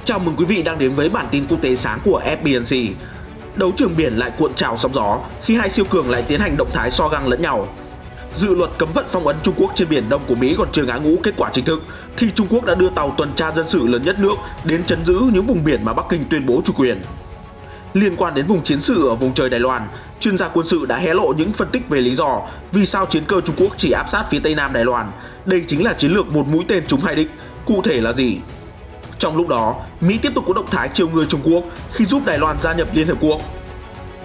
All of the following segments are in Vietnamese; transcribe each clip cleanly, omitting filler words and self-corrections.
Chào mừng quý vị đang đến với bản tin quốc tế sáng của FBNC. Đấu trường biển lại cuộn trào sóng gió khi hai siêu cường lại tiến hành động thái so găng lẫn nhau. Dự luật cấm vận phong ấn Trung Quốc trên Biển Đông của Mỹ còn chưa ngã ngũ kết quả chính thức khi Trung Quốc đã đưa tàu tuần tra dân sự lớn nhất nước đến trấn giữ những vùng biển mà Bắc Kinh tuyên bố chủ quyền. Liên quan đến vùng chiến sự ở vùng trời Đài Loan, chuyên gia quân sự đã hé lộ những phân tích về lý do vì sao chiến cơ Trung Quốc chỉ áp sát phía Tây Nam Đài Loan. Đây chính là chiến lược một mũi tên trúng hai đích. Cụ thể là gì? Trong lúc đó, Mỹ tiếp tục có động thái chiêu người Trung Quốc khi giúp Đài Loan gia nhập Liên Hợp Quốc.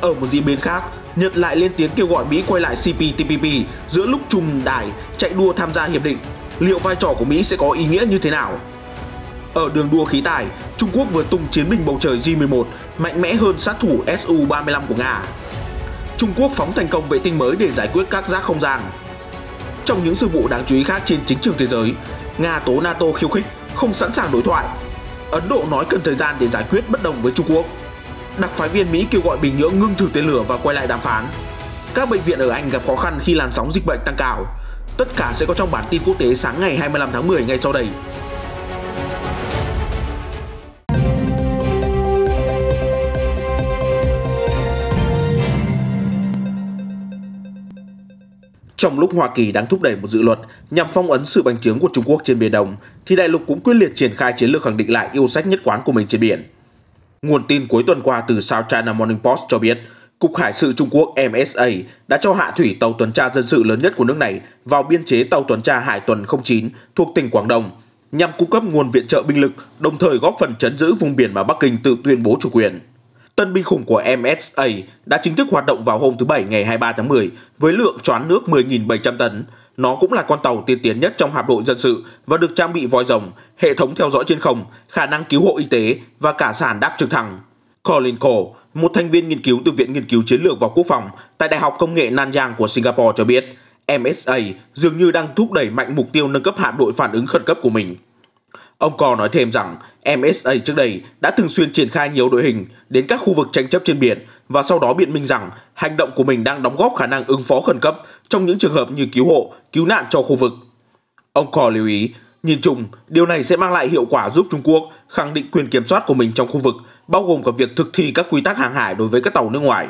Ở một diễn biến khác, Nhật lại lên tiếng kêu gọi Mỹ quay lại CPTPP giữa lúc Trung Đài chạy đua tham gia hiệp định. Liệu vai trò của Mỹ sẽ có ý nghĩa như thế nào? Ở đường đua khí tài, Trung Quốc vừa tung chiến binh bầu trời J-11 mạnh mẽ hơn sát thủ Su-35 của Nga. Trung Quốc phóng thành công vệ tinh mới để giải quyết các rác không gian. Trong những sự vụ đáng chú ý khác trên chính trường thế giới, Nga tố NATO khiêu khích, không sẵn sàng đối thoại. Ấn Độ nói cần thời gian để giải quyết bất đồng với Trung Quốc. Đặc phái viên Mỹ kêu gọi Bình Nhưỡng ngưng thử tên lửa và quay lại đàm phán. Các bệnh viện ở Anh gặp khó khăn khi làn sóng dịch bệnh tăng cao. Tất cả sẽ có trong bản tin quốc tế sáng ngày 25 tháng 10 ngay sau đây. Trong lúc Hoa Kỳ đang thúc đẩy một dự luật nhằm phong ấn sự bành trướng của Trung Quốc trên Biển Đông, thì đại lục cũng quyết liệt triển khai chiến lược khẳng định lại yêu sách nhất quán của mình trên biển. Nguồn tin cuối tuần qua từ South China Morning Post cho biết, Cục Hải sự Trung Quốc MSA đã cho hạ thủy tàu tuần tra dân sự lớn nhất của nước này vào biên chế tàu tuần tra Hải tuần 09 thuộc tỉnh Quảng Đông, nhằm cung cấp nguồn viện trợ binh lực, đồng thời góp phần trấn giữ vùng biển mà Bắc Kinh tự tuyên bố chủ quyền. Tân binh khủng của MSA đã chính thức hoạt động vào hôm thứ Bảy ngày 23 tháng 10 với lượng choán nước 10.700 tấn. Nó cũng là con tàu tiên tiến nhất trong hạm đội dân sự và được trang bị vòi rồng, hệ thống theo dõi trên không, khả năng cứu hộ y tế và cả sàn đáp trực thăng. Colin Cole, một thành viên nghiên cứu từ Viện Nghiên cứu Chiến lược và Quốc phòng tại Đại học Công nghệ Nanyang của Singapore cho biết, MSA dường như đang thúc đẩy mạnh mục tiêu nâng cấp hạm đội phản ứng khẩn cấp của mình. Ông Cole nói thêm rằng MSA trước đây đã thường xuyên triển khai nhiều đội hình đến các khu vực tranh chấp trên biển và sau đó biện minh rằng hành động của mình đang đóng góp khả năng ứng phó khẩn cấp trong những trường hợp như cứu hộ, cứu nạn cho khu vực. Ông Cole lưu ý, nhìn chung, điều này sẽ mang lại hiệu quả giúp Trung Quốc khẳng định quyền kiểm soát của mình trong khu vực, bao gồm cả việc thực thi các quy tắc hàng hải đối với các tàu nước ngoài.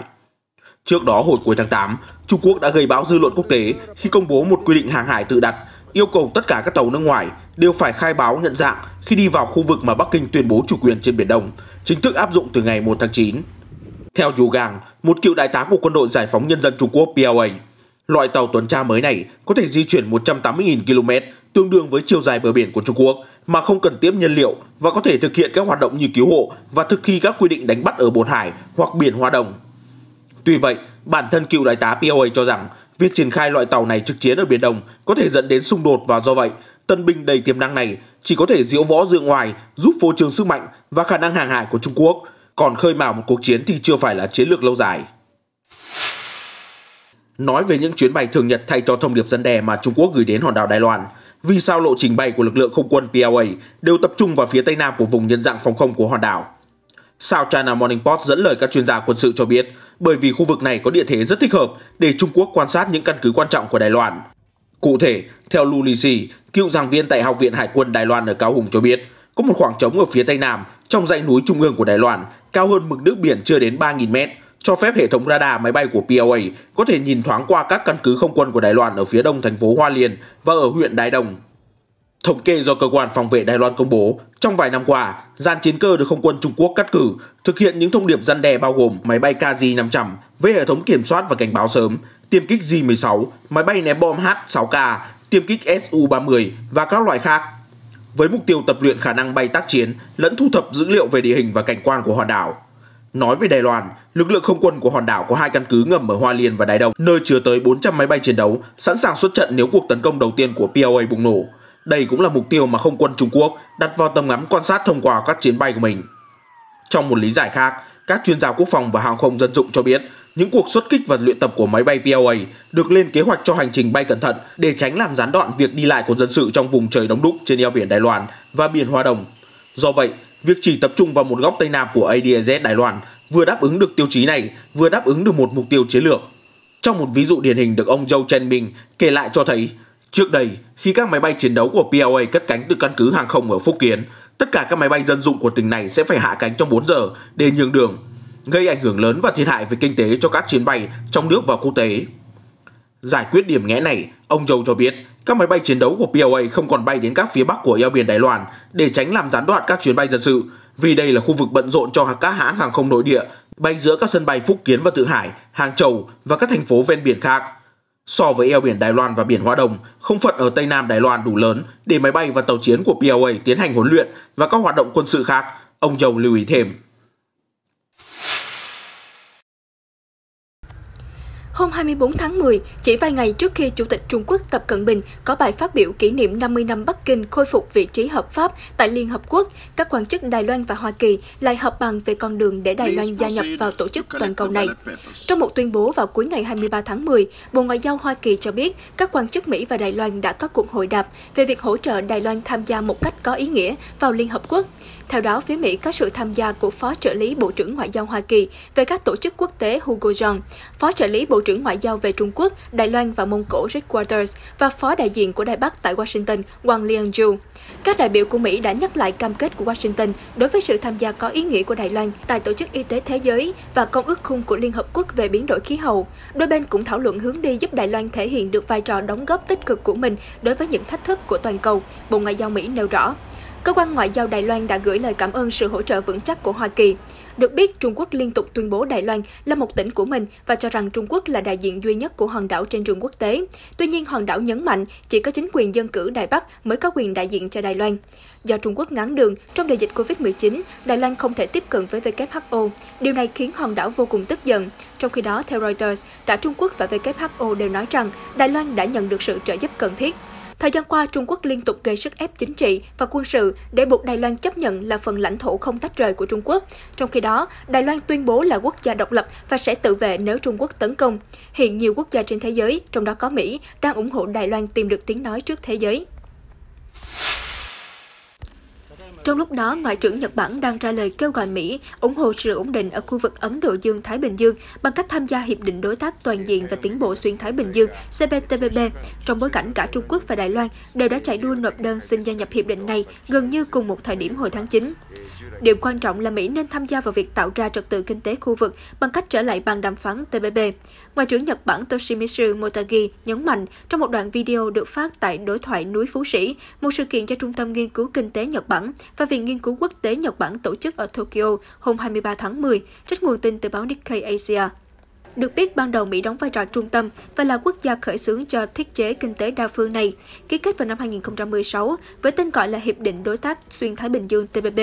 Trước đó hồi cuối tháng 8, Trung Quốc đã gây bão dư luận quốc tế khi công bố một quy định hàng hải tự đặt, yêu cầu tất cả các tàu nước ngoài đều phải khai báo nhận dạng khi đi vào khu vực mà Bắc Kinh tuyên bố chủ quyền trên Biển Đông, chính thức áp dụng từ ngày 1 tháng 9. Theo Yu Gang, một cựu đại tá của Quân đội Giải phóng Nhân dân Trung Quốc PLA, loại tàu tuần tra mới này có thể di chuyển 180.000 km, tương đương với chiều dài bờ biển của Trung Quốc, mà không cần tiếp nhiên liệu và có thể thực hiện các hoạt động như cứu hộ và thực thi các quy định đánh bắt ở Bồn Hải hoặc Biển Hoa Đông. Tuy vậy, bản thân cựu đại tá PLA cho rằng việc triển khai loại tàu này trực chiến ở Biển Đông có thể dẫn đến xung đột và do vậy, tân binh đầy tiềm năng này chỉ có thể diễu võ dương ngoài, giúp phô trương sức mạnh và khả năng hàng hải của Trung Quốc, còn khơi mào một cuộc chiến thì chưa phải là chiến lược lâu dài. Nói về những chuyến bay thường nhật thay cho thông điệp răn đe mà Trung Quốc gửi đến hòn đảo Đài Loan, vì sao lộ trình bay của lực lượng không quân PLA đều tập trung vào phía tây nam của vùng nhận dạng phòng không của hòn đảo? South China Morning Post dẫn lời các chuyên gia quân sự cho biết, bởi vì khu vực này có địa thế rất thích hợp để Trung Quốc quan sát những căn cứ quan trọng của Đài Loan. Cụ thể, theo Lu Lisi, cựu giảng viên tại Học viện Hải quân Đài Loan ở Cao Hùng cho biết, có một khoảng trống ở phía tây nam trong dãy núi trung ương của Đài Loan, cao hơn mực nước biển chưa đến 3.000 mét, cho phép hệ thống radar máy bay của PLA có thể nhìn thoáng qua các căn cứ không quân của Đài Loan ở phía đông thành phố Hoa Liên và ở huyện Đài Đông. Thống kê do cơ quan phòng vệ Đài Loan công bố, trong vài năm qua, dàn chiến cơ được không quân Trung Quốc cắt cử thực hiện những thông điệp răn đe bao gồm máy bay KZ-500 với hệ thống kiểm soát và cảnh báo sớm, tiêm kích J-16, máy bay ném bom H-6K, tiêm kích Su-30 và các loại khác, với mục tiêu tập luyện khả năng bay tác chiến lẫn thu thập dữ liệu về địa hình và cảnh quan của hòn đảo. Nói về Đài Loan, lực lượng không quân của hòn đảo có hai căn cứ ngầm ở Hoa Liên và Đài Đông, nơi chứa tới 400 máy bay chiến đấu, sẵn sàng xuất trận nếu cuộc tấn công đầu tiên của PLA bùng nổ. Đây cũng là mục tiêu mà không quân Trung Quốc đặt vào tầm ngắm quan sát thông qua các chiến bay của mình. Trong một lý giải khác, các chuyên gia quốc phòng và hàng không dân dụng cho biết, những cuộc xuất kích và luyện tập của máy bay PLA được lên kế hoạch cho hành trình bay cẩn thận để tránh làm gián đoạn việc đi lại của dân sự trong vùng trời đông đúc trên eo biển Đài Loan và Biển Hoa Đông. Do vậy, việc chỉ tập trung vào một góc tây nam của ADIZ Đài Loan vừa đáp ứng được tiêu chí này, vừa đáp ứng được một mục tiêu chiến lược. Trong một ví dụ điển hình được ông Zhou Chenming kể lại cho thấy, Trước đây, khi các máy bay chiến đấu của PLA cất cánh từ căn cứ hàng không ở Phúc Kiến, tất cả các máy bay dân dụng của tỉnh này sẽ phải hạ cánh trong 4 giờ để nhường đường, gây ảnh hưởng lớn và thiệt hại về kinh tế cho các chuyến bay trong nước và quốc tế. Giải quyết điểm nghẽn này, ông Zhou cho biết các máy bay chiến đấu của PLA không còn bay đến các phía bắc của eo biển Đài Loan để tránh làm gián đoạn các chuyến bay dân sự, vì đây là khu vực bận rộn cho các hãng hàng không nội địa bay giữa các sân bay Phúc Kiến và Thượng Hải, Hàng Châu và các thành phố ven biển khác. So với eo biển Đài Loan và biển Hoa Đông, không phận ở Tây Nam Đài Loan đủ lớn để máy bay và tàu chiến của PLA tiến hành huấn luyện và các hoạt động quân sự khác, ông Zhou lưu ý thêm. Hôm 24 tháng 10, chỉ vài ngày trước khi Chủ tịch Trung Quốc Tập Cận Bình có bài phát biểu kỷ niệm 50 năm Bắc Kinh khôi phục vị trí hợp pháp tại Liên Hợp Quốc, các quan chức Đài Loan và Hoa Kỳ lại họp bàn về con đường để Đài Loan gia nhập vào tổ chức toàn cầu này. Trong một tuyên bố vào cuối ngày 23 tháng 10, Bộ Ngoại giao Hoa Kỳ cho biết các quan chức Mỹ và Đài Loan đã có cuộc hội đàm về việc hỗ trợ Đài Loan tham gia một cách có ý nghĩa vào Liên Hợp Quốc. Theo đó, phía Mỹ có sự tham gia của Phó trợ lý Bộ trưởng Ngoại giao Hoa Kỳ về các tổ chức quốc tế Hugo Zhang, Phó trợ lý Bộ trưởng Ngoại giao về Trung Quốc, Đài Loan và Mông Cổ Rick Waters và Phó đại diện của Đài Bắc tại Washington Wang Liangzhu. Các đại biểu của Mỹ đã nhắc lại cam kết của Washington đối với sự tham gia có ý nghĩa của Đài Loan tại Tổ chức Y tế Thế giới và Công ước Khung của Liên Hợp Quốc về biến đổi khí hậu. Đôi bên cũng thảo luận hướng đi giúp Đài Loan thể hiện được vai trò đóng góp tích cực của mình đối với những thách thức của toàn cầu, Bộ Ngoại giao Mỹ nêu rõ. Cơ quan Ngoại giao Đài Loan đã gửi lời cảm ơn sự hỗ trợ vững chắc của Hoa Kỳ. Được biết, Trung Quốc liên tục tuyên bố Đài Loan là một tỉnh của mình và cho rằng Trung Quốc là đại diện duy nhất của hòn đảo trên trường quốc tế. Tuy nhiên, hòn đảo nhấn mạnh chỉ có chính quyền dân cử Đài Bắc mới có quyền đại diện cho Đài Loan. Do Trung Quốc ngáng đường trong đại dịch Covid-19, Đài Loan không thể tiếp cận với WHO. Điều này khiến hòn đảo vô cùng tức giận. Trong khi đó, theo Reuters, cả Trung Quốc và WHO đều nói rằng Đài Loan đã nhận được sự trợ giúp cần thiết. Thời gian qua, Trung Quốc liên tục gây sức ép chính trị và quân sự để buộc Đài Loan chấp nhận là phần lãnh thổ không tách rời của Trung Quốc. Trong khi đó, Đài Loan tuyên bố là quốc gia độc lập và sẽ tự vệ nếu Trung Quốc tấn công. Hiện nhiều quốc gia trên thế giới, trong đó có Mỹ, đang ủng hộ Đài Loan tìm được tiếng nói trước thế giới. Trong lúc đó, Ngoại trưởng Nhật Bản đang ra lời kêu gọi Mỹ ủng hộ sự ổn định ở khu vực Ấn Độ Dương-Thái Bình Dương bằng cách tham gia Hiệp định Đối tác Toàn diện và Tiến bộ Xuyên Thái Bình Dương CPTPP, trong bối cảnh cả Trung Quốc và Đài Loan đều đã chạy đua nộp đơn xin gia nhập hiệp định này gần như cùng một thời điểm hồi tháng 9. Điều quan trọng là Mỹ nên tham gia vào việc tạo ra trật tự kinh tế khu vực bằng cách trở lại bàn đàm phán TPP. Ngoại trưởng Nhật Bản Toshimitsu Motegi nhấn mạnh trong một đoạn video được phát tại đối thoại núi Phú Sĩ, một sự kiện do Trung tâm Nghiên cứu Kinh tế Nhật Bản và Viện Nghiên cứu Quốc tế Nhật Bản tổ chức ở Tokyo hôm 23 tháng 10, trích nguồn tin từ báo Nikkei Asia. Được biết, ban đầu Mỹ đóng vai trò trung tâm và là quốc gia khởi xướng cho thiết chế kinh tế đa phương này, ký kết vào năm 2016 với tên gọi là Hiệp định Đối tác Xuyên Thái Bình Dương TPP,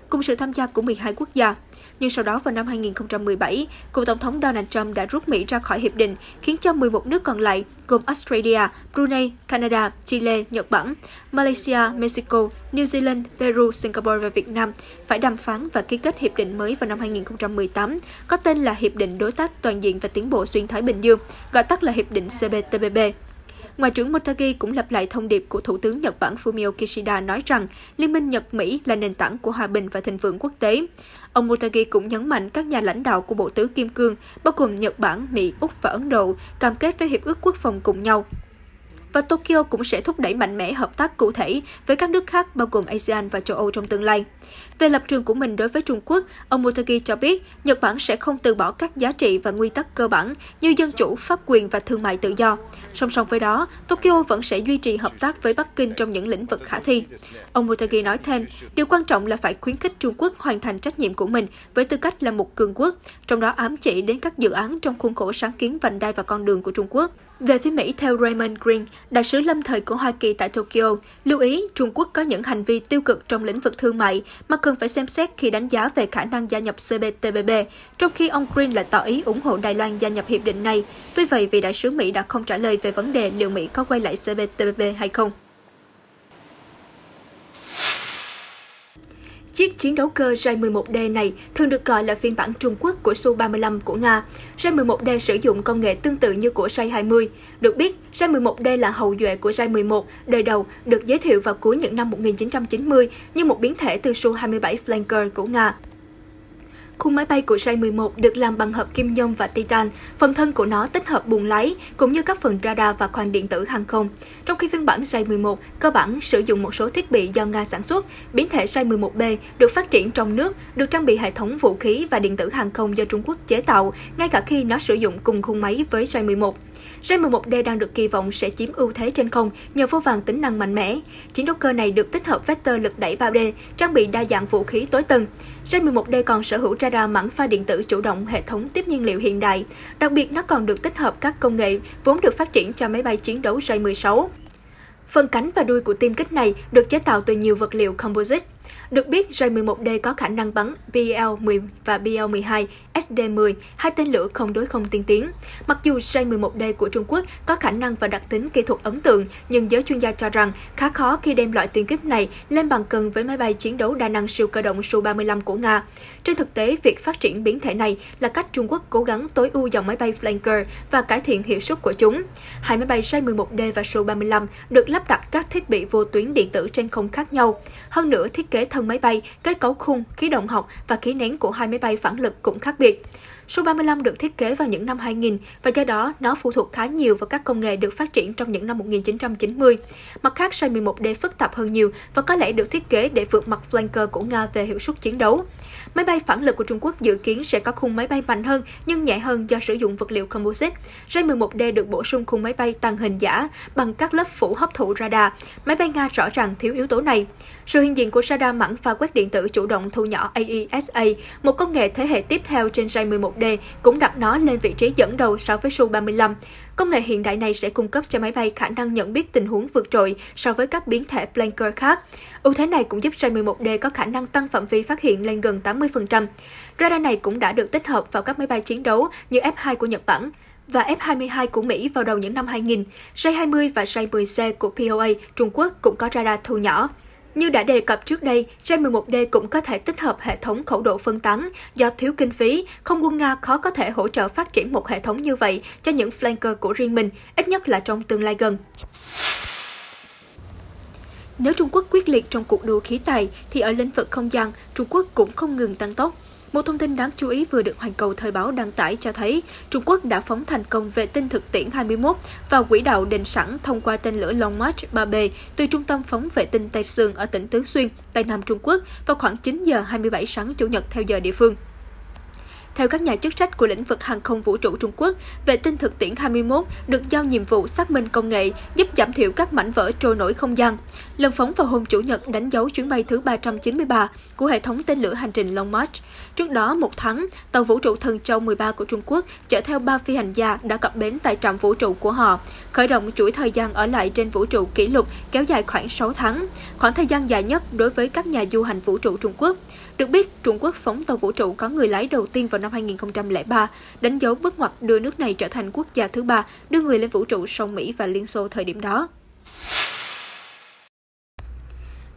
cùng sự tham gia của 12 quốc gia. Nhưng sau đó vào năm 2017, cựu Tổng thống Donald Trump đã rút Mỹ ra khỏi hiệp định, khiến cho 11 nước còn lại, gồm Australia, Brunei, Canada, Chile, Nhật Bản, Malaysia, Mexico, New Zealand, Peru, Singapore và Việt Nam, phải đàm phán và ký kết hiệp định mới vào năm 2018, có tên là Hiệp định Đối tác Toàn diện và Tiến bộ Xuyên Thái Bình Dương, gọi tắt là Hiệp định CPTPP. Ngoại trưởng Motegi cũng lặp lại thông điệp của Thủ tướng Nhật Bản Fumio Kishida nói rằng Liên minh Nhật-Mỹ là nền tảng của hòa bình và thịnh vượng quốc tế. Ông Motegi cũng nhấn mạnh các nhà lãnh đạo của Bộ Tứ Kim Cương, bao gồm Nhật Bản, Mỹ, Úc và Ấn Độ, cam kết với Hiệp ước Quốc phòng cùng nhau. Và Tokyo cũng sẽ thúc đẩy mạnh mẽ hợp tác cụ thể với các nước khác bao gồm ASEAN và châu Âu trong tương lai. Về lập trường của mình đối với Trung Quốc, ông Motegi cho biết Nhật Bản sẽ không từ bỏ các giá trị và nguyên tắc cơ bản như dân chủ, pháp quyền và thương mại tự do. Song song với đó, Tokyo vẫn sẽ duy trì hợp tác với Bắc Kinh trong những lĩnh vực khả thi. Ông Motegi nói thêm, điều quan trọng là phải khuyến khích Trung Quốc hoàn thành trách nhiệm của mình với tư cách là một cường quốc, trong đó ám chỉ đến các dự án trong khuôn khổ sáng kiến vành đai và con đường của Trung Quốc. Về phía Mỹ, theo Raymond Green, đại sứ lâm thời của Hoa Kỳ tại Tokyo, lưu ý Trung Quốc có những hành vi tiêu cực trong lĩnh vực thương mại mà cần phải xem xét khi đánh giá về khả năng gia nhập CPTPP, trong khi ông Green lại tỏ ý ủng hộ Đài Loan gia nhập hiệp định này. Tuy vậy, vị đại sứ Mỹ đã không trả lời về vấn đề liệu Mỹ có quay lại CPTPP hay không. Chiếc chiến đấu cơ J-11D này thường được gọi là phiên bản Trung Quốc của Su-35 của Nga. J-11D sử dụng công nghệ tương tự như của J-20. Được biết, J-11D là hậu duệ của J-11 đời đầu, được giới thiệu vào cuối những năm 1990 như một biến thể từ Su-27 Flanker của Nga. Khung máy bay của J-11 được làm bằng hợp kim nhôm và titan, phần thân của nó tích hợp buồng lái, cũng như các phần radar và khoang điện tử hàng không. Trong khi phiên bản J-11 cơ bản sử dụng một số thiết bị do Nga sản xuất, biến thể J-11B được phát triển trong nước, được trang bị hệ thống vũ khí và điện tử hàng không do Trung Quốc chế tạo, ngay cả khi nó sử dụng cùng khung máy với J-11. J-11D đang được kỳ vọng sẽ chiếm ưu thế trên không nhờ vô vàn tính năng mạnh mẽ. Chiến đấu cơ này được tích hợp vector lực đẩy 3D, trang bị đa dạng vũ khí tối tân. J-11D còn sở hữu radar mảng pha điện tử chủ động, hệ thống tiếp nhiên liệu hiện đại. Đặc biệt, nó còn được tích hợp các công nghệ vốn được phát triển cho máy bay chiến đấu J-16. Phần cánh và đuôi của tiêm kích này được chế tạo từ nhiều vật liệu composite. Được biết, J-11D có khả năng bắn BL-10 và BL-12, SD-10, hai tên lửa không đối không tiên tiến. Mặc dù J-11D của Trung Quốc có khả năng và đặc tính kỹ thuật ấn tượng, nhưng giới chuyên gia cho rằng khá khó khi đem loại tiêm kích này lên bằng cân với máy bay chiến đấu đa năng siêu cơ động Su-35 của Nga. Trên thực tế, việc phát triển biến thể này là cách Trung Quốc cố gắng tối ưu dòng máy bay Flanker và cải thiện hiệu suất của chúng. Hai máy bay J-11D và Su-35 được lắp đặt các thiết bị vô tuyến điện tử trên không khác nhau. Hơn nữa, thiết kế thân máy bay, kết cấu khung, khí động học và khí nén của hai máy bay phản lực cũng khác biệt. Su-35 được thiết kế vào những năm 2000 và do đó nó phụ thuộc khá nhiều vào các công nghệ được phát triển trong những năm 1990. Mặt khác, J-11D phức tạp hơn nhiều và có lẽ được thiết kế để vượt mặt Flanker của Nga về hiệu suất chiến đấu. Máy bay phản lực của Trung Quốc dự kiến sẽ có khung máy bay mạnh hơn nhưng nhẹ hơn do sử dụng vật liệu composite. J-11D được bổ sung khung máy bay tàng hình giả bằng các lớp phủ hấp thụ radar. Máy bay Nga rõ ràng thiếu yếu tố này. Sự hiện diện của radar mảng pha quét điện tử chủ động thu nhỏ AESA, một công nghệ thế hệ tiếp theo trên J-11D, cũng đặt nó lên vị trí dẫn đầu so với Su-35. Công nghệ hiện đại này sẽ cung cấp cho máy bay khả năng nhận biết tình huống vượt trội so với các biến thể Flanker khác. Ưu thế này cũng giúp J-11D có khả năng tăng phạm vi phát hiện lên gần 80%. Radar này cũng đã được tích hợp vào các máy bay chiến đấu như F-2 của Nhật Bản và F-22 của Mỹ vào đầu những năm 2000. J-20 và J-10C của POA Trung Quốc cũng có radar thu nhỏ. Như đã đề cập trước đây, J-11D cũng có thể tích hợp hệ thống khẩu độ phân tán. Do thiếu kinh phí, không quân Nga khó có thể hỗ trợ phát triển một hệ thống như vậy cho những flanker của riêng mình, ít nhất là trong tương lai gần. Nếu Trung Quốc quyết liệt trong cuộc đua khí tài, thì ở lĩnh vực không gian, Trung Quốc cũng không ngừng tăng tốc. Một thông tin đáng chú ý vừa được Hoàn Cầu Thời báo đăng tải cho thấy Trung Quốc đã phóng thành công vệ tinh thực tiễn 21 vào quỹ đạo định sẵn thông qua tên lửa Long March 3B từ trung tâm phóng vệ tinh Tây Sương ở tỉnh Tứ Xuyên, Tây Nam Trung Quốc vào khoảng 9 giờ 27 sáng Chủ nhật theo giờ địa phương. Theo các nhà chức trách của lĩnh vực hàng không vũ trụ Trung Quốc, vệ tinh thực tiễn 21 được giao nhiệm vụ xác minh công nghệ giúp giảm thiểu các mảnh vỡ trôi nổi không gian. Lần phóng vào hôm Chủ nhật đánh dấu chuyến bay thứ 393 của hệ thống tên lửa hành trình Long March. Trước đó, một tháng, tàu vũ trụ Thần Châu 13 của Trung Quốc chở theo 3 phi hành gia đã cập bến tại trạm vũ trụ của họ, khởi động chuỗi thời gian ở lại trên vũ trụ kỷ lục kéo dài khoảng 6 tháng, khoảng thời gian dài nhất đối với các nhà du hành vũ trụ Trung Quốc. Được biết, Trung Quốc phóng tàu vũ trụ có người lái đầu tiên vào năm 2003, đánh dấu bước ngoặt đưa nước này trở thành quốc gia thứ 3 đưa người lên vũ trụ sau Mỹ và Liên Xô thời điểm đó.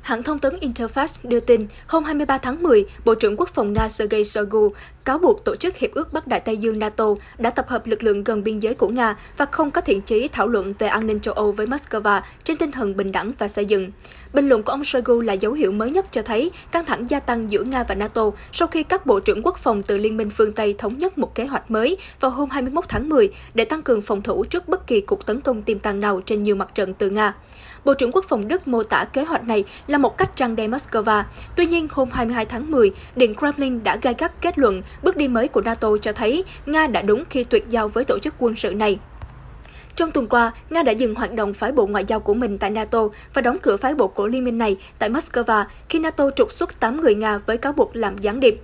Hãng thông tấn Interfax đưa tin, hôm 23 tháng 10, Bộ trưởng Quốc phòng Nga Sergei Shoigu cáo buộc Tổ chức Hiệp ước Bắc Đại Tây Dương NATO đã tập hợp lực lượng gần biên giới của Nga và không có thiện chí thảo luận về an ninh châu Âu với Moscow trên tinh thần bình đẳng và xây dựng. Bình luận của ông Shoigu là dấu hiệu mới nhất cho thấy căng thẳng gia tăng giữa Nga và NATO sau khi các bộ trưởng quốc phòng từ Liên minh phương Tây thống nhất một kế hoạch mới vào hôm 21 tháng 10 để tăng cường phòng thủ trước bất kỳ cuộc tấn công tiềm tàng nào trên nhiều mặt trận từ Nga. Bộ trưởng Quốc phòng Đức mô tả kế hoạch này là một cách răn đe Moscow. Tuy nhiên, hôm 22 tháng 10, Điện Kremlin đã gay gắt kết luận bước đi mới của NATO cho thấy Nga đã đúng khi tuyệt giao với tổ chức quân sự này. Trong tuần qua, Nga đã dừng hoạt động phái bộ ngoại giao của mình tại NATO và đóng cửa phái bộ của liên minh này tại Moscow khi NATO trục xuất 8 người Nga với cáo buộc làm gián điệp.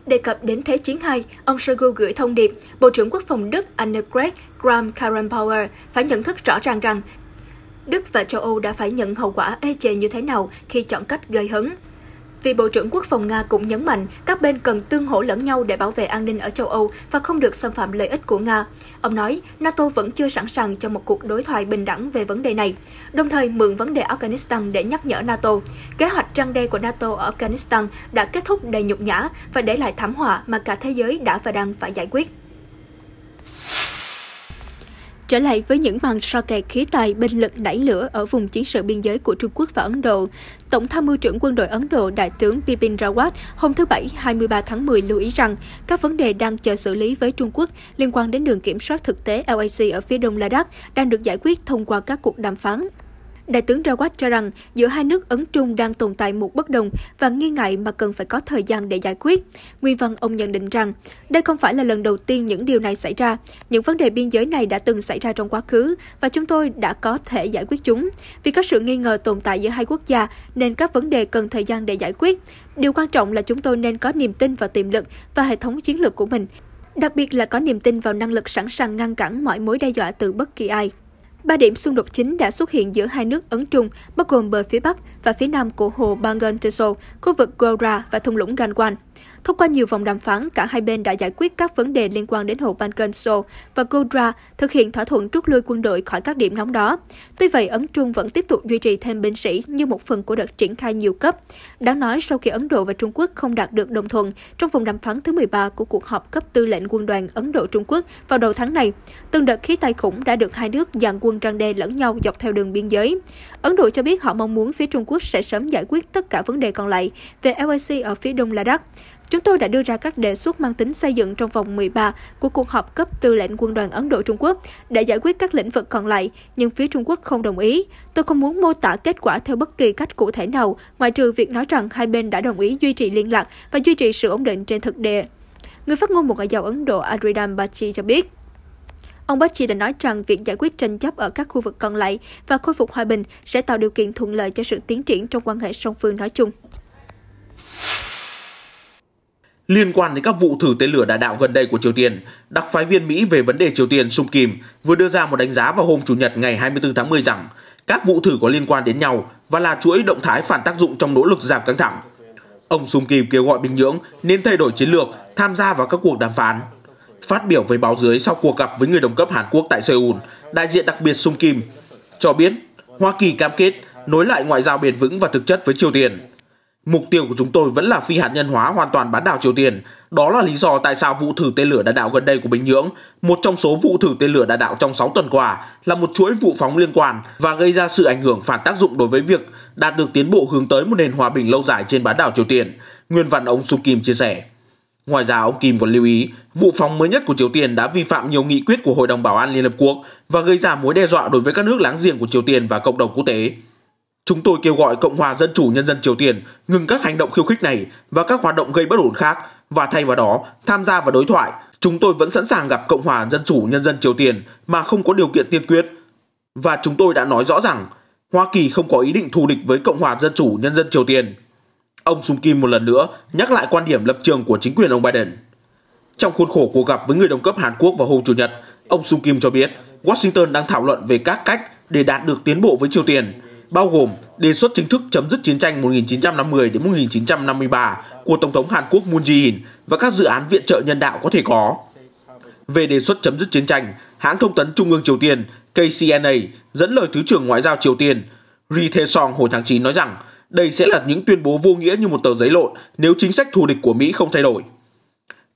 Đề cập đến Thế chiến II, ông Shoigu gửi thông điệp, Bộ trưởng Quốc phòng Đức Annegret Kramp-Karrenbauer phải nhận thức rõ ràng rằng Đức và châu Âu đã phải nhận hậu quả ê chề như thế nào khi chọn cách gây hấn. Vị Bộ trưởng Quốc phòng Nga cũng nhấn mạnh các bên cần tương hỗ lẫn nhau để bảo vệ an ninh ở châu Âu và không được xâm phạm lợi ích của Nga. Ông nói, NATO vẫn chưa sẵn sàng cho một cuộc đối thoại bình đẳng về vấn đề này, đồng thời mượn vấn đề Afghanistan để nhắc nhở NATO. Kế hoạch răn đe của NATO ở Afghanistan đã kết thúc đầy nhục nhã và để lại thảm họa mà cả thế giới đã và đang phải giải quyết. Trở lại với những màn so kè khí tài binh lực nảy lửa ở vùng chiến sự biên giới của Trung Quốc và Ấn Độ, Tổng tham mưu trưởng quân đội Ấn Độ Đại tướng Bipin Rawat hôm thứ Bảy 23 tháng 10 lưu ý rằng các vấn đề đang chờ xử lý với Trung Quốc liên quan đến đường kiểm soát thực tế LAC ở phía đông Ladakh đang được giải quyết thông qua các cuộc đàm phán. Đại tướng Rawat cho rằng giữa hai nước Ấn Trung đang tồn tại một bất đồng và nghi ngại mà cần phải có thời gian để giải quyết. Nguyên văn ông nhận định rằng, đây không phải là lần đầu tiên những điều này xảy ra. Những vấn đề biên giới này đã từng xảy ra trong quá khứ và chúng tôi đã có thể giải quyết chúng. Vì có sự nghi ngờ tồn tại giữa hai quốc gia nên các vấn đề cần thời gian để giải quyết. Điều quan trọng là chúng tôi nên có niềm tin vào tiềm lực và hệ thống chiến lược của mình. Đặc biệt là có niềm tin vào năng lực sẵn sàng ngăn cản mọi mối đe dọa từ bất kỳ ai. 3 điểm xung đột chính đã xuất hiện giữa hai nước Ấn Trung, bao gồm bờ phía Bắc và phía Nam của hồ Bangan Teso, khu vực Gora và thung lũng Ganwan. Thông qua nhiều vòng đàm phán, cả hai bên đã giải quyết các vấn đề liên quan đến hồ Bangan Teso và Gora, thực hiện thỏa thuận rút lui quân đội khỏi các điểm nóng đó. Tuy vậy, Ấn Trung vẫn tiếp tục duy trì thêm binh sĩ như một phần của đợt triển khai nhiều cấp. Đáng nói, sau khi Ấn Độ và Trung Quốc không đạt được đồng thuận trong vòng đàm phán thứ 13 của cuộc họp cấp tư lệnh quân đoàn Ấn Độ-Trung Quốc vào đầu tháng này, từng đợt khí tài khủng đã được hai nước dàn quân răn đe lẫn nhau dọc theo đường biên giới. Ấn Độ cho biết họ mong muốn phía Trung Quốc sẽ sớm giải quyết tất cả vấn đề còn lại về LAC ở phía đông Ladakh. Chúng tôi đã đưa ra các đề xuất mang tính xây dựng trong vòng 13 của cuộc họp cấp tư lệnh quân đoàn Ấn Độ-Trung Quốc để giải quyết các lĩnh vực còn lại, nhưng phía Trung Quốc không đồng ý. Tôi không muốn mô tả kết quả theo bất kỳ cách cụ thể nào, ngoại trừ việc nói rằng hai bên đã đồng ý duy trì liên lạc và duy trì sự ổn định trên thực địa. Người phát ngôn Bộ Ngoại giao Ấn Độ Adrian Bachi cho biết. Ông Bachi đã nói rằng việc giải quyết tranh chấp ở các khu vực còn lại và khôi phục hòa bình sẽ tạo điều kiện thuận lợi cho sự tiến triển trong quan hệ song phương nói chung. Liên quan đến các vụ thử tên lửa đạn đạo gần đây của Triều Tiên, đặc phái viên Mỹ về vấn đề Triều Tiên Sung Kim vừa đưa ra một đánh giá vào hôm Chủ nhật ngày 24 tháng 10 rằng các vụ thử có liên quan đến nhau và là chuỗi động thái phản tác dụng trong nỗ lực giảm căng thẳng. Ông Sung Kim kêu gọi Bình Nhưỡng nên thay đổi chiến lược, tham gia vào các cuộc đàm phán. Phát biểu với báo giới sau cuộc gặp với người đồng cấp Hàn Quốc tại Seoul, đại diện đặc biệt Sung Kim cho biết Hoa Kỳ cam kết nối lại ngoại giao bền vững và thực chất với Triều Tiên. Mục tiêu của chúng tôi vẫn là phi hạt nhân hóa hoàn toàn bán đảo Triều Tiên. Đó là lý do tại sao vụ thử tên lửa đạn đạo gần đây của Bình Nhưỡng, một trong số vụ thử tên lửa đạn đạo trong 6 tuần qua, là một chuỗi vụ phóng liên quan và gây ra sự ảnh hưởng phản tác dụng đối với việc đạt được tiến bộ hướng tới một nền hòa bình lâu dài trên bán đảo Triều Tiên, nguyên văn ông Sung Kim chia sẻ. Ngoài ra, ông Kim còn lưu ý, vụ phóng mới nhất của Triều Tiên đã vi phạm nhiều nghị quyết của Hội đồng Bảo an Liên Hợp Quốc và gây ra mối đe dọa đối với các nước láng giềng của Triều Tiên và cộng đồng quốc tế. Chúng tôi kêu gọi Cộng hòa Dân chủ Nhân dân Triều Tiên ngừng các hành động khiêu khích này và các hoạt động gây bất ổn khác và thay vào đó tham gia vào đối thoại. Chúng tôi vẫn sẵn sàng gặp Cộng hòa Dân chủ Nhân dân Triều Tiên mà không có điều kiện tiên quyết. Và chúng tôi đã nói rõ rằng Hoa Kỳ không có ý định thù địch với Cộng hòa Dân chủ Nhân dân Triều Tiên. Ông Sung Kim một lần nữa nhắc lại quan điểm lập trường của chính quyền ông Biden. Trong khuôn khổ cuộc gặp với người đồng cấp Hàn Quốc vào hôm Chủ nhật, ông Sung Kim cho biết Washington đang thảo luận về các cách để đạt được tiến bộ với Triều Tiên, bao gồm đề xuất chính thức chấm dứt chiến tranh 1950 đến 1953 của Tổng thống Hàn Quốc Moon Jae-in và các dự án viện trợ nhân đạo có thể có. Về đề xuất chấm dứt chiến tranh, hãng thông tấn Trung ương Triều Tiên KCNA dẫn lời Thứ trưởng Ngoại giao Triều Tiên Ri Tae-song hồi tháng 9 nói rằng đây sẽ là những tuyên bố vô nghĩa như một tờ giấy lộn nếu chính sách thù địch của Mỹ không thay đổi.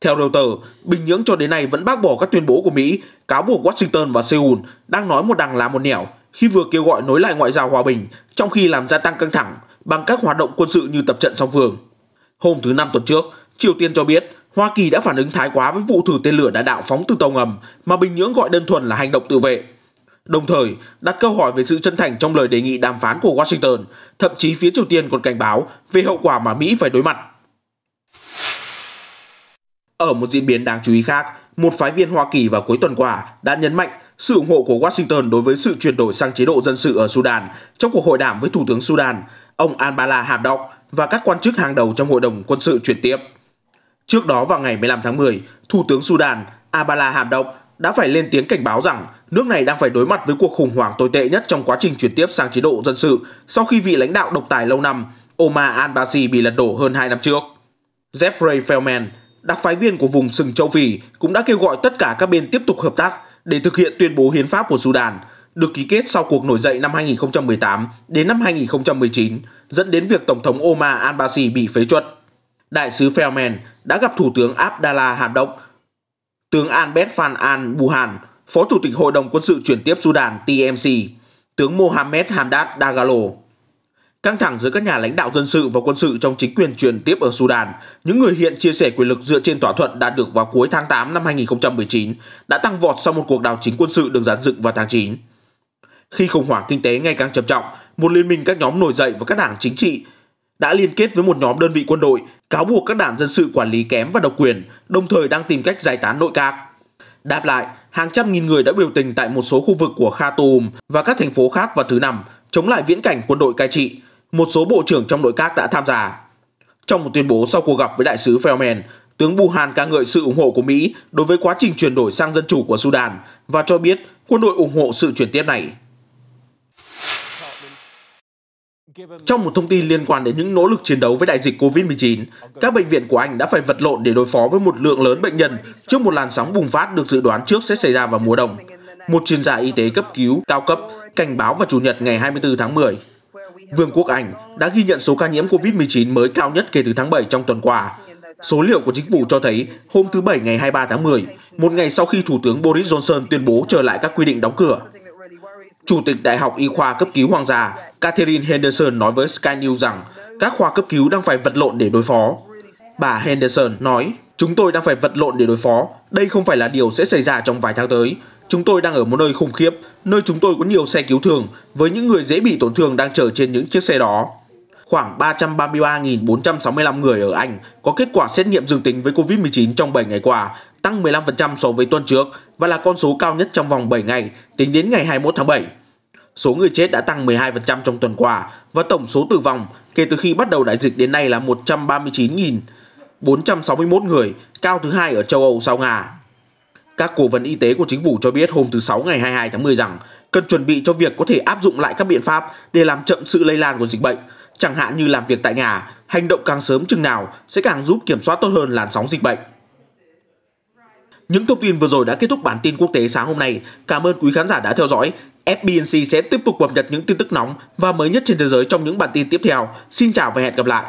Theo Reuters, Bình Nhưỡng cho đến nay vẫn bác bỏ các tuyên bố của Mỹ, cáo buộc Washington và Seoul đang nói một đằng làm một nẻo khi vừa kêu gọi nối lại ngoại giao hòa bình, trong khi làm gia tăng căng thẳng bằng các hoạt động quân sự như tập trận song phương. Hôm thứ Năm tuần trước, Triều Tiên cho biết Hoa Kỳ đã phản ứng thái quá với vụ thử tên lửa đạn đạo phóng từ tàu ngầm mà Bình Nhưỡng gọi đơn thuần là hành động tự vệ. Đồng thời, đặt câu hỏi về sự chân thành trong lời đề nghị đàm phán của Washington, thậm chí phía Triều Tiên còn cảnh báo về hậu quả mà Mỹ phải đối mặt. Ở một diễn biến đáng chú ý khác, một phái viên Hoa Kỳ vào cuối tuần qua đã nhấn mạnh sự ủng hộ của Washington đối với sự chuyển đổi sang chế độ dân sự ở Sudan trong cuộc hội đàm với Thủ tướng Sudan, ông Abdallah Hamdok và các quan chức hàng đầu trong Hội đồng quân sự chuyển tiếp. Trước đó vào ngày 15 tháng 10, Thủ tướng Sudan Abdallah Hamdok đã phải lên tiếng cảnh báo rằng nước này đang phải đối mặt với cuộc khủng hoảng tồi tệ nhất trong quá trình chuyển tiếp sang chế độ dân sự sau khi vị lãnh đạo độc tài lâu năm Omar al-Bashir bị lật đổ hơn 2 năm trước. Jeffrey Feldman, đặc phái viên của vùng sừng châu Phi, cũng đã kêu gọi tất cả các bên tiếp tục hợp tác để thực hiện tuyên bố hiến pháp của Sudan, được ký kết sau cuộc nổi dậy năm 2018 đến năm 2019, dẫn đến việc Tổng thống Omar al-Bashir bị phế truất. Đại sứ Feldman đã gặp Thủ tướng Abdallah Hamdok, tướng Albert Fan al-Buhan Phó Chủ tịch Hội đồng Quân sự chuyển tiếp Sudan TMC, tướng Mohamed Hamdan Dagalo. Căng thẳng giữa các nhà lãnh đạo dân sự và quân sự trong chính quyền chuyển tiếp ở Sudan, những người hiện chia sẻ quyền lực dựa trên thỏa thuận đạt được vào cuối tháng 8 năm 2019, đã tăng vọt sau một cuộc đảo chính quân sự được dàn dựng vào tháng 9. Khi khủng hoảng kinh tế ngày càng trầm trọng, một liên minh các nhóm nổi dậy và các đảng chính trị đã liên kết với một nhóm đơn vị quân đội, cáo buộc các đảng dân sự quản lý kém và độc quyền, đồng thời đang tìm cách giải tán nội các. Đáp lại, hàng trăm nghìn người đã biểu tình tại một số khu vực của Khartoum và các thành phố khác vào thứ Năm, chống lại viễn cảnh quân đội cai trị. Một số bộ trưởng trong nội các đã tham gia. Trong một tuyên bố sau cuộc gặp với đại sứ Feldman, tướng Burhan ca ngợi sự ủng hộ của Mỹ đối với quá trình chuyển đổi sang dân chủ của Sudan và cho biết quân đội ủng hộ sự chuyển tiếp này. Trong một thông tin liên quan đến những nỗ lực chiến đấu với đại dịch COVID-19, các bệnh viện của Anh đã phải vật lộn để đối phó với một lượng lớn bệnh nhân trước một làn sóng bùng phát được dự đoán trước sẽ xảy ra vào mùa đông. Một chuyên gia y tế cấp cứu cao cấp cảnh báo vào Chủ nhật ngày 24 tháng 10. Vương quốc Anh đã ghi nhận số ca nhiễm COVID-19 mới cao nhất kể từ tháng 7 trong tuần qua. Số liệu của chính phủ cho thấy hôm thứ Bảy ngày 23 tháng 10, một ngày sau khi Thủ tướng Boris Johnson tuyên bố trở lại các quy định đóng cửa. Chủ tịch Đại học Y khoa cấp cứu Hoàng gia Catherine Henderson nói với Sky News rằng các khoa cấp cứu đang phải vật lộn để đối phó. Bà Henderson nói, chúng tôi đang phải vật lộn để đối phó. Đây không phải là điều sẽ xảy ra trong vài tháng tới. Chúng tôi đang ở một nơi khủng khiếp, nơi chúng tôi có nhiều xe cứu thương, với những người dễ bị tổn thương đang chở trên những chiếc xe đó. Khoảng 333.465 người ở Anh có kết quả xét nghiệm dương tính với COVID-19 trong 7 ngày qua, tăng 15% so với tuần trước và là con số cao nhất trong vòng 7 ngày, tính đến ngày 21 tháng 7. Số người chết đã tăng 12% trong tuần qua và tổng số tử vong kể từ khi bắt đầu đại dịch đến nay là 139.461 người, cao thứ hai ở châu Âu sau Nga. Các cố vấn y tế của chính phủ cho biết hôm thứ Sáu ngày 22 tháng 10 rằng cần chuẩn bị cho việc có thể áp dụng lại các biện pháp để làm chậm sự lây lan của dịch bệnh, chẳng hạn như làm việc tại nhà, hành động càng sớm chừng nào sẽ càng giúp kiểm soát tốt hơn làn sóng dịch bệnh. Những thông tin vừa rồi đã kết thúc bản tin quốc tế sáng hôm nay. Cảm ơn quý khán giả đã theo dõi. FBNC sẽ tiếp tục cập nhật những tin tức nóng và mới nhất trên thế giới trong những bản tin tiếp theo. Xin chào và hẹn gặp lại!